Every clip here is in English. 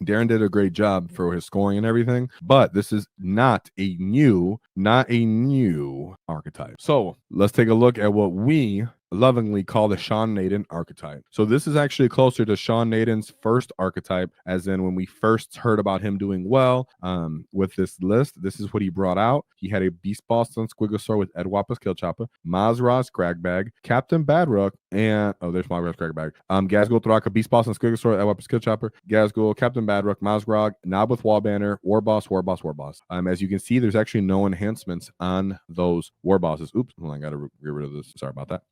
Darren did a great job for his scoring and everything, but this is not a new archetype. So let's take a look at what we lovingly call the Shawn Nen archetype. So this is actually closer to Shawn Nen's first archetype, as in when we first heard about him doing well with this list. This is what he brought out. He had a Beastboss on Squigosaur with Ed Wappa's Kill Chopper, Mazra's Cragbag, Captain Badrook, and there's Mazra's Cragbag. Gazgul Thraka, Beastboss on Squigosaur, Ed Wappa's Kill Chopper, Gazgul, Captain Badrook, Mazrog, Nob with Wall Banner, Warboss. As you can see, there's actually no enhancements on those Warbosses. Oops, hold on, I gotta get rid of this. Sorry about that.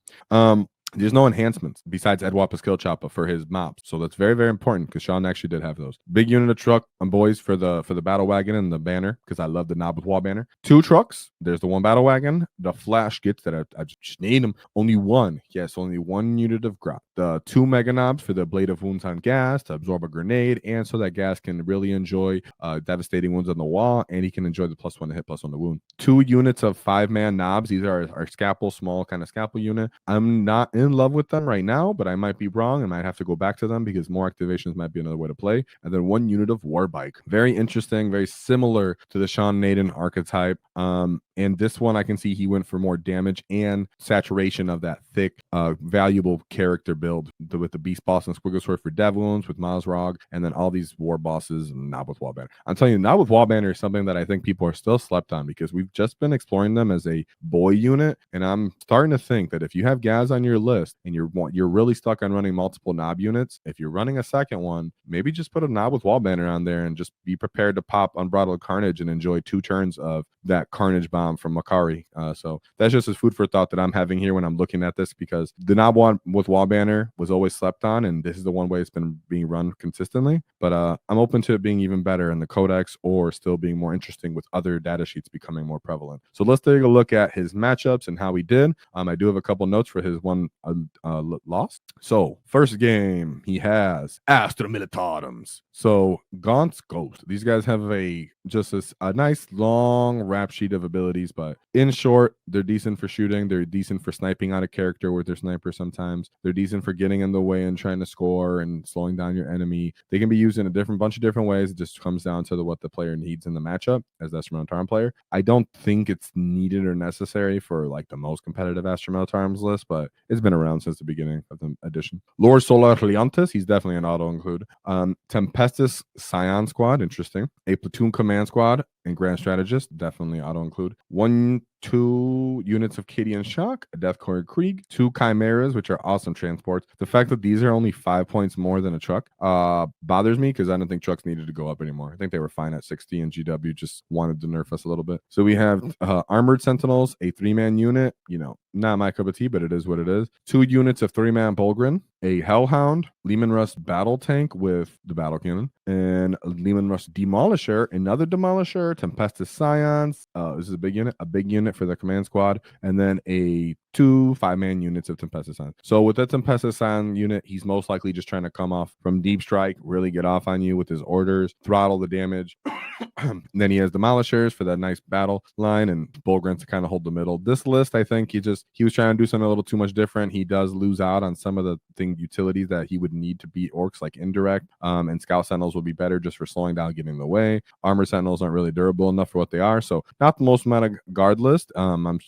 There's no enhancements besides Ed Wappa's Kill Chopper for his mobs. So that's very, very important because Shawn actually did have those. Big unit of truck and boys for the battle wagon and the banner because I love the Nob with Wall banner. 2 trucks. There's the 1 battle wagon. The flash gets that I just need them. Only 1. Yes, only 1 unit of grot. The 2 mega knobs for the blade of wounds on gas to absorb a grenade and so that gas can really enjoy devastating wounds on the wall and he can enjoy the +1 to hit, +1 to wound. 2 units of 5-man knobs. These are our scalpel, small kind of scalpel unit. I'm not in love with them right now, but I might be wrong. I might have to go back to them because more activations might be another way to play. And then 1 unit of Warbike. Very interesting, very similar to the Shawn Nen archetype. And this one I can see he went for more damage and saturation of that thick, valuable character build with the Beastboss and Squigosaur for dev wounds, with Mazrog, and then all these war bosses and Nob with Wall Banner. I'm telling you, Nob with Wall Banner is something that I think people are still slept on because we've just been exploring them as a boy unit, and I'm starting to think that if you have Gaz on your list and you're really stuck on running multiple Nob units, if you're running a second one, maybe just put a Nob with Wall Banner on there and just be prepared to pop Unbridled Carnage and enjoy 2 turns of that Carnage bomb from Makari. So that's just a food for thought that I'm having here when I'm looking at this because the Nob with Wall Banner was always slept on, and this is the one way it's been being run consistently. But I'm open to it being even better in the Codex or still being more interesting with other data sheets becoming more prevalent. So let's take a look at his matchups and how he did. I do have a couple notes for his one loss. So first game, he has Astrommilon. So Gaunt's Ghost. These guys have a nice long rap sheet of abilities, but in short, they're decent for shooting. They're decent for sniping out a character with their sniper sometimes. They're decent for getting in the way and trying to score and slowing down your enemy. They can be used in a bunch of different ways. It just comes down to what the player needs in the matchup as the Astrommilon player. I don't think it's needed or necessary for like the most competitive Astrommilon list, but it's been around since the beginning of the edition. Lord Solar Leontis, he's definitely an auto include. Tempestus Scion Squad, interesting. A platoon command squad and Grand Strategist, definitely auto include. 2 units of Kitty and Shock, a Deathcore Krieg, 2 Chimeras, which are awesome transports. The fact that these are only 5 points more than a truck bothers me because I don't think trucks needed to go up anymore. I think they were fine at 60 and GW just wanted to nerf us a little bit. So we have Armored Sentinels, a 3-man unit, not my cup of tea, but it is what it is. 2 units of 3-man Bulgrin, a Hellhound, Lehman Russ Battle Tank with the Battle Cannon, and a Lehman Russ Demolisher, another Demolisher, Tempestus Scions. This is a big unit for the command squad, and then a 2 5-man units of Tempestus Scion. So with that Tempestus Scion unit, he's most likely just trying to come off from Deep Strike, really get off on you with his orders, throttle the damage. Then he has Demolishers for that nice battle line and Bulgrins to kind of hold the middle. This list, I think he was trying to do something a little too much different. He does lose out on some of the utilities that he would need to beat Orks, like indirect, and Scout Sentinels would be better just for slowing down, getting in the way. Armor Sentinels aren't really durable enough for what they are, so not the most amount of guard list. I'm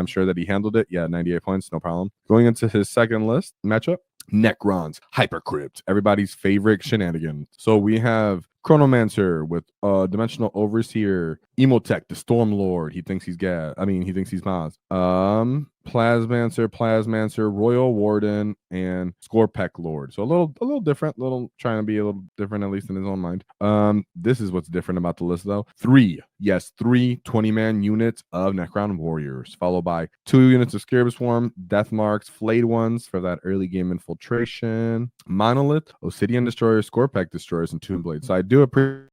sure that he handled it. Yeah, 98 points, no problem. Going into his second list matchup, Necrons, Hypercrypt, everybody's favorite shenanigan. So we have Chronomancer with Dimensional Overseer, Emotech, the Stormlord. He thinks he's he thinks he's Maz. Plasmancer, Royal Warden, and Scorpec Lord. So a little different, trying to be a little different, at least in his own mind. This is what's different about the list, though. 3 20-man units of Necron Warriors, followed by 2 units of Scarab Swarm, Death Marks, Flayed Ones for that early game infiltration, Monolith, Obsidian Destroyers, Scorpec Destroyers, and Tomb Blades. So I do appreciate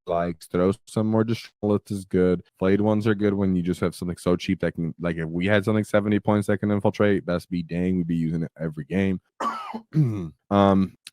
throw some more Monolith is good. Flayed Ones are good when you just have something so cheap that can, like if we had something 70 points that can infiltrate, best be dang, we'd be using it every game.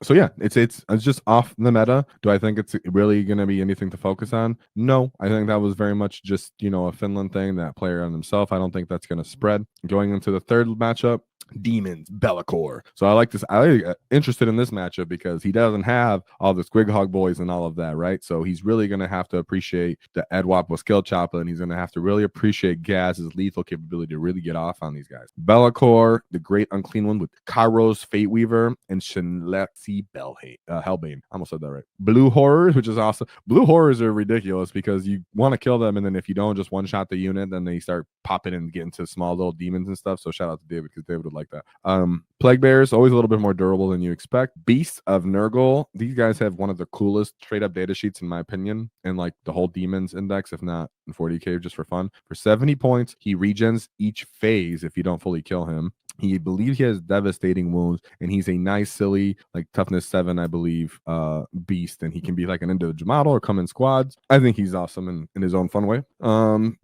So yeah, it's just off the meta. Do I think it's really going to be anything to focus on? No, I think that was very much just, you know, a Finland thing, that player on himself. I don't think that's going to spread. Going into the third matchup, Demons, Be'lakor. So I like this. I interested in this matchup because he doesn't have all the Squighog boys and all of that, right? So he's really going to have to appreciate the Edwap with Skill Chopper, and he's going to have to really appreciate Gaz's lethal capability to really get off on these guys. Be'lakor, the Great Unclean One with Kairos Fate Weaver and Shenlexi Hellbane. I almost said that right. Blue Horrors, which is awesome. Blue Horrors are ridiculous because you want to kill them, and then if you don't just one-shot the unit, then they start popping and getting to small little demons and stuff. So shout out to David, because David would like that. Plague Bears, always a little bit more durable than you expect. Beasts of Nurgle, these guys have one of the coolest straight up data sheets in my opinion, and like the whole demons index, if not in 40k just for fun. For 70 points, he regens each phase if you don't fully kill him. He believes he has devastating wounds, and he's a nice, silly, like toughness 7, I believe, beast, and he can be like an individual model or come in squads. I think he's awesome in his own fun way.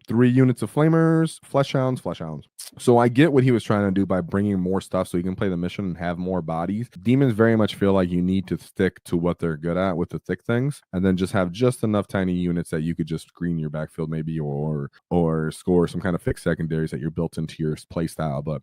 3 units of flamers, flesh hounds. So I get what he was trying to do by bringing more stuff so you can play the mission and have more bodies. Demons very much feel like you need to stick to what they're good at with the thick things, and then just have just enough tiny units that you could just screen your backfield maybe, or score some kind of fixed secondaries that you're built into your play style. But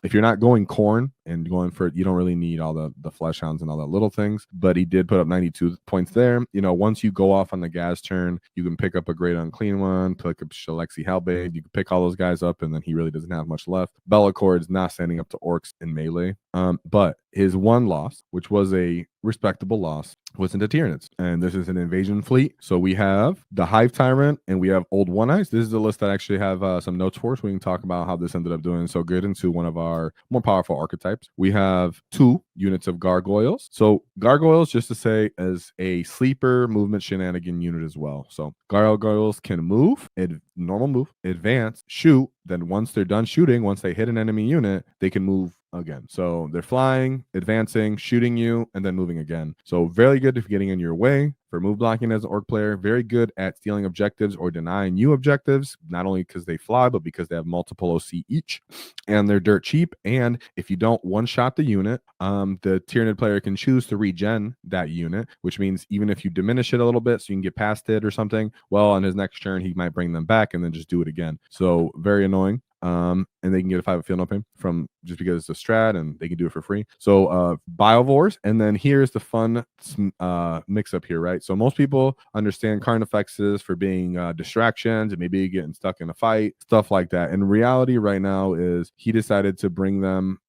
if you're not going corn and going for it, you don't really need all the flesh hounds and all that little things. But he did put up 92 points there. You know, once you go off on the Gaz turn, you can pick up a Great Unclean One, pick up Shelexi Hellbane. You can pick all those guys up, and then he really doesn't have much left. Be'lakor is not standing up to Orks in melee. But his one loss, which was a respectable loss, was into Tyranids. And this is an invasion fleet. So we have the Hive Tyrant and we have Old One Eyes. This is a list that I actually have some notes for, so we can talk about how this ended up doing so good into one of our more powerful archetypes. We have 2 units of Gargoyles. So Gargoyles, just to say, as a sleeper movement shenanigan unit as well. So Gargoyles can move, normal move, advance, shoot. Then once they're done shooting, once they hit an enemy unit, they can move again. So they're flying, advancing, shooting you, and then moving again. So very good if getting in your way for move blocking as an Ork player. Very good at stealing objectives or denying you objectives, not only because they fly, but because they have multiple OC each, and they're dirt cheap. And if you don't one-shot the unit, the Tyranid player can choose to regen that unit, which means even if you diminish it a little bit so you can get past it or something, well, on his next turn, he might bring them back and then just do it again. So very annoying. And they can get a 5 Feel No Pain from just because it's a strat, and they can do it for free. So Biovores, and then here's the fun mix up here, right? So most people understand Carnifexes for being distractions and maybe getting stuck in a fight, stuff like that. And reality right now is he decided to bring them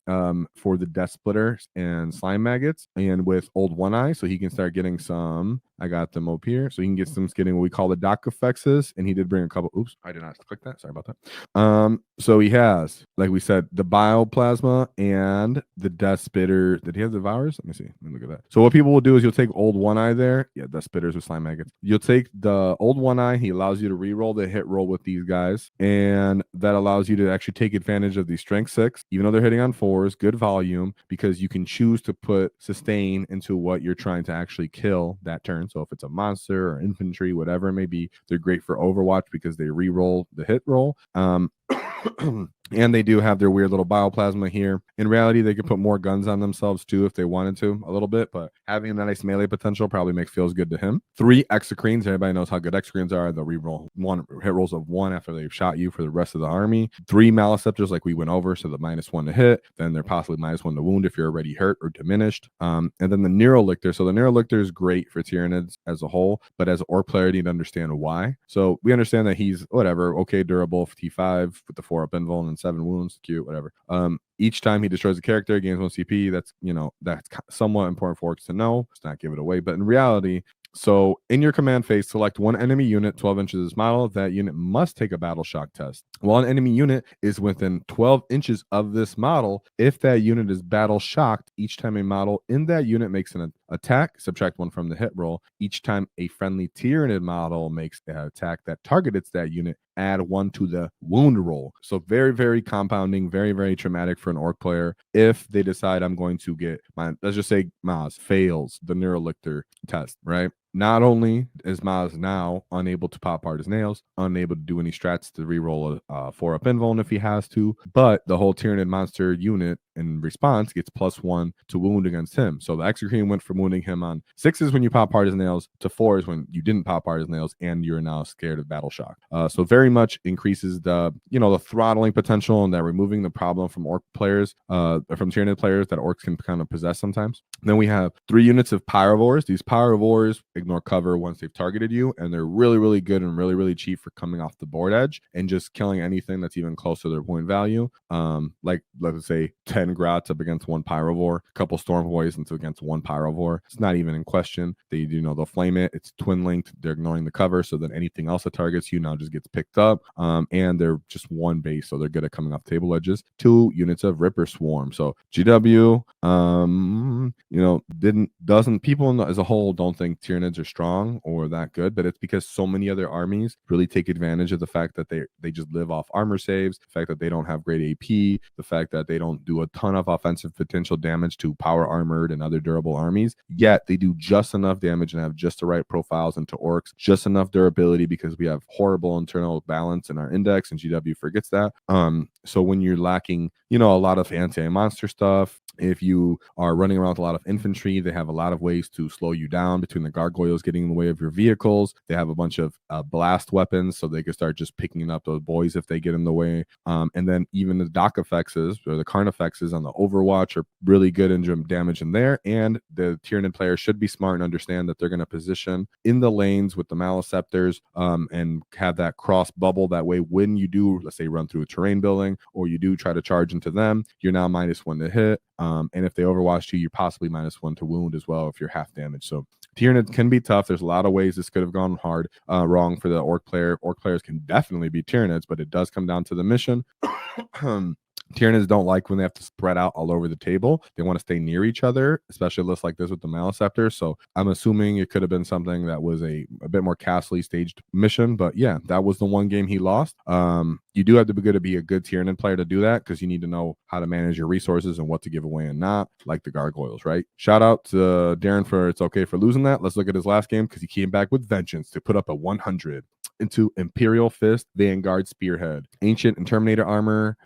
for the Death Splitters and Slime Maggots, and with Old One Eye, so he can start getting some. I got them up here, so he can get some getting what we call the Doc Effexes, and he did bring a couple. Oops, I did not click that. Sorry about that. So he has, like we said, the Bioplasma and the Death Spitter. Did he have the Devours? Let me see. Let me look at that. So what people will do is you'll take Old One Eye there. Yeah, Death Spitters with Slime Maggots. You'll take the Old One Eye. He allows you to re-roll the hit roll with these guys, and that allows you to actually take advantage of the Strength 6, even though they're hitting on 4s, good volume, because you can choose to put sustain into what you're trying to actually kill that turn. So if it's a monster or infantry, whatever it may be, they're great for Overwatch because they re-roll the hit roll. And they do have their weird little bioplasma here. In reality, they could put more guns on themselves too if they wanted to a little bit, but having a nice melee potential probably feels good to him. 3 Exocrines. Everybody knows how good Exocrines are. They'll reroll 1 hit rolls of 1 after they've shot you for the rest of the army. 3 Maleceptors, like we went over, so the -1 to hit. Then they're possibly -1 to wound if you're already hurt or diminished. And then the Neurolictor. So the Neurolictor is great for Tyranids as a whole, but as an Ork player, you need to understand why. So we understand that he's whatever, okay, durable, T5 with the 4-up invuln and 7 wounds, cute, whatever. Each time he destroys a character, gains 1 CP. That's, that's somewhat important for Orks to know. Let's not give it away. But in reality, so in your command phase, select 1 enemy unit 12 inches of this model. That unit must take a battle shock test. While an enemy unit is within 12 inches of this model, if that unit is battle shocked, each time a model in that unit makes an attack, subtract 1 from the hit roll. Each time a friendly Tyranid model makes an attack that targets that unit, add 1 to the wound roll. So very, very compounding, very, very traumatic for an Ork player if they decide I'm going to get my, let's just say Maz fails the Neurolictor test, right? not only is Maz now unable to pop hard his nails, unable to do any strats to reroll a 4-up invuln if he has to, but the whole Tyranid monster unit in response gets +1 to wound against him. So the Execreme went from wounding him on 6s when you pop hard his nails to 4s when you didn't pop hard his nails, and you're now scared of battle shock. So very much increases the the throttling potential, and that removing the problem from Ork players, from Tyranid players that Orks can kind of possess sometimes. Then we have 3 units of Pyrovores. These Pyrovores ignore cover once they've targeted you, and they're really, really good and really, really cheap for coming off the board edge and just killing anything that's even close to their point value. Like let's say 10 Grots up against 1 Pyrovore, a couple Storm Poisons against 1 Pyrovore. It's not even in question. They they'll flame it. It's twin linked. They're ignoring the cover, so then anything else that targets you now just gets picked up. And they're just 1 base, so they're good at coming off table edges. 2 units of Ripper Swarm. So GW, doesn't people as a whole don't think Tyranids are strong or that good, but it's because so many other armies really take advantage of the fact that they just live off armor saves, the fact that they don't have great AP, the fact that they don't do a ton of offensive potential damage to power armored and other durable armies, yet they do just enough damage and have just the right profiles into Orks, just enough durability because we have horrible internal balance in our index, and GW forgets that. So when you're lacking, a lot of anti-monster stuff, if you are running around with a lot of infantry, they have a lot of ways to slow you down between the gargoyles getting in the way of your vehicles. They have a bunch of blast weapons, so they can start just picking up those boys if they get in the way. And then even the dock effects or the carnifexes on the Overwatch are really good in damage in there. And the Tyranid player should be smart and understand that they're going to position in the lanes with the Maleceptors and have that cross bubble. That way, when you do, let's say, run through a terrain building or you do try to charge into them, you're now -1 to hit. And if they overwatch you, you're possibly -1 to wound as well if you're half damaged. So Tyranids can be tough. There's a lot of ways this could have gone wrong for the Ork player. Ork players can definitely be Tyranids, but it does come down to the mission. Tyranids don't like when they have to spread out all over the table. They want to stay near each other, especially lists like this with the Maleceptor. So I'm assuming it could have been something that was a bit more castly staged mission. But yeah, that was the one game he lost. You do have to be good to be a good Tyranid player to do that, because you need to know how to manage your resources and what to give away and not, like the gargoyles, right? Shout out to Darren for it's okay for losing that. Let's look at his last game, because he came back with vengeance to put up a 100 into Imperial Fist, Vanguard Spearhead, Ancient and Terminator armor,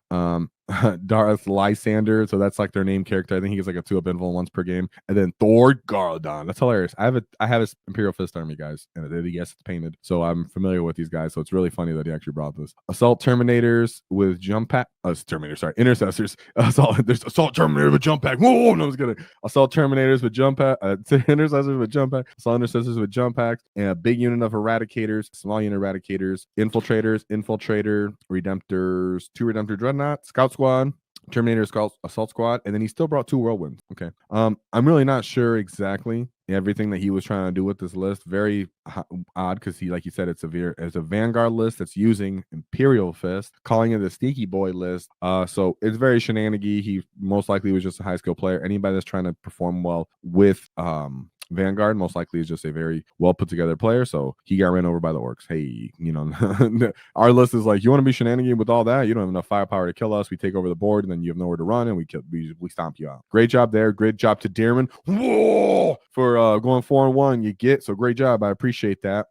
Dar Lysander, so that's like their name character. I think he gets like a 2-up invuln once per game, and then Thor Garladon. That's hilarious. I have his Imperial Fist army, guys, and yes, it's painted, so I'm familiar with these guys. So it's really funny that he actually brought this. Assault Terminators with jump pack. Intercessors. There's Assault Terminator with jump pack. Whoa, no, I was kidding. Assault Terminators with jump pack. Intercessors with jump pack. Assault Intercessors with jump packs, and a big unit of Eradicators, small unit Eradicators, Infiltrators, Infiltrator, Redemptors, 2 Redemptor Dreadnought, Scout Squad, Terminator Assault Squad, and then he still brought 2 Whirlwinds. Okay. I'm really not sure exactly everything that he was trying to do with this list. Very odd, because he, like you said, it's a Vanguard list that's using Imperial Fist, calling it a sneaky boy list. So it's very shenanigy. He most likely was just a high skill player. Anybody that's trying to perform well with Vanguard most likely is just a very well put together player. So he got ran over by the Orks. Hey, our list is like, you want to be shenanigan with all that? You don't have enough firepower to kill us. We take over the board, and then you have nowhere to run, and we stomp you out. Great job there. Great job to Darren. Whoa! For going 4-1. You get so great job. I appreciate that.